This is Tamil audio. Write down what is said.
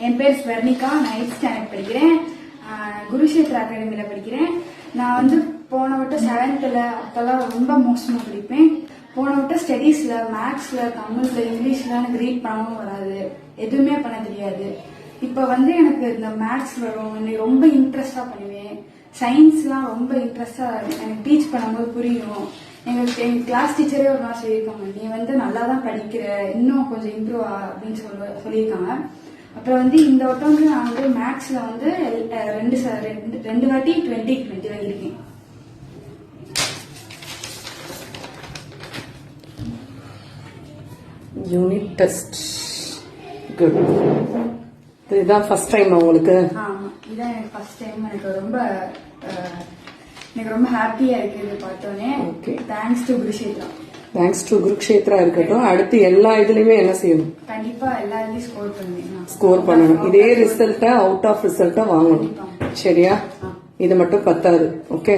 என் பேர் ஸ்வர்ணிகா. நான் 8th ஸ்டாண்டர்ட் படிக்கிறேன். குருஷேத்ரா அகாடமியில படிக்கிறேன். நான் வந்து போன வட்டம் 7th அப்பெல்லாம் ரொம்ப மோசமா படிப்பேன். போன வட்டம் ஸ்டடீஸ்ல, மேக்ஸ்ல, தமிழ்ல, இங்கிலீஷ்ல எனக்கு ரீட் பண்ணவும் வராது, எதுவுமே பண்ண தெரியாது. இப்ப வந்து எனக்கு இந்த மேக்ஸ் வரும், எனக்கு ரொம்ப இன்ட்ரெஸ்டா பண்ணுவேன். சயின்ஸ்லாம் ரொம்ப இன்ட்ரெஸ்டா எனக்கு டீச் பண்ணும்போது புரியும். எங்க கிளாஸ் டீச்சரே ஒரு நாள் சொல்லியிருக்காங்க, நீ வந்து நல்லா தான் படிக்கிற, இன்னும் கொஞ்சம் இம்ப்ரூவ் அப்படின்னு சொல்லியிருக்காங்க. அப்புறம் வந்து இந்த வட்டம் வந்து நான் வந்து மேக்ஸ்ல வந்து ரெண்டு வாட்டி 20-20 வாங்கியிருக்கேன். Unit test good. இதுதான் ஃபர்ஸ்ட் டைம் உங்களுக்கு? ஆமா, இதான் எனக்கு ஃபர்ஸ்ட் டைம். எனக்கு ரொம்ப ஹாப்பியா இருக்கு இது பார்த்தோன்னே. Thanks to Kurukshetra. Thanks to Kurukshetra இருக்கட்டும். அடுத்து எல்லா இதுலயுமே என்ன செய்யணும்? கண்டிப்பா எல்லா இதுலயும் ஸ்கோர் பண்ணணும். இதே ரிசல்ட்ட அவுட் ஆஃப் ரிசல்ட்ட வாங்கணும். சரியா? இது மட்டும் பத்தாது. ஓகே.